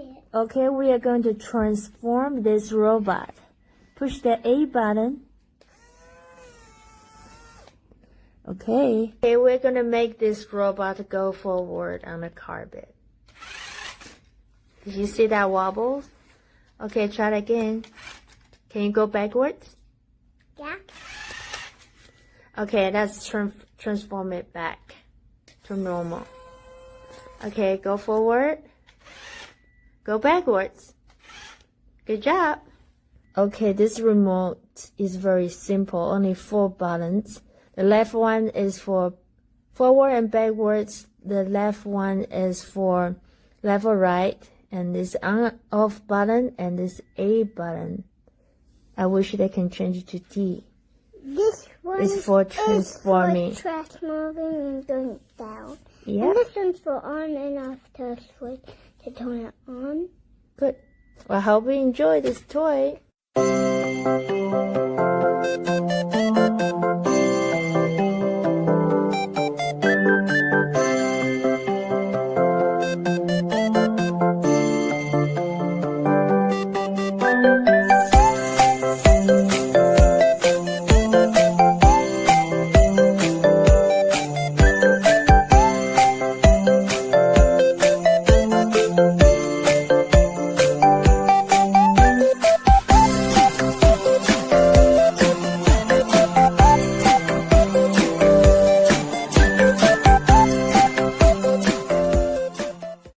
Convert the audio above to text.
it. Okay, we are going to transform this robot. Push the A button. Okay, we're going to make this robot go forward on the carpet. Did you see that wobbles? Okay, try it again. Can you go backwards? Yeah. Okay, let's transform it back to normal. Okay, go forward. Go backwards. Good job. Okay, this remote is very simple, only 4 buttons. The left one is for forward and backwards. The left one is for left or right. And this on-off button and this A button. I wish they can change it to D. This one is for transforming. Is for transforming and going down. Yeah. And this one's for on and off to switch to turn it on. Good. Well, I hope you enjoy this toy.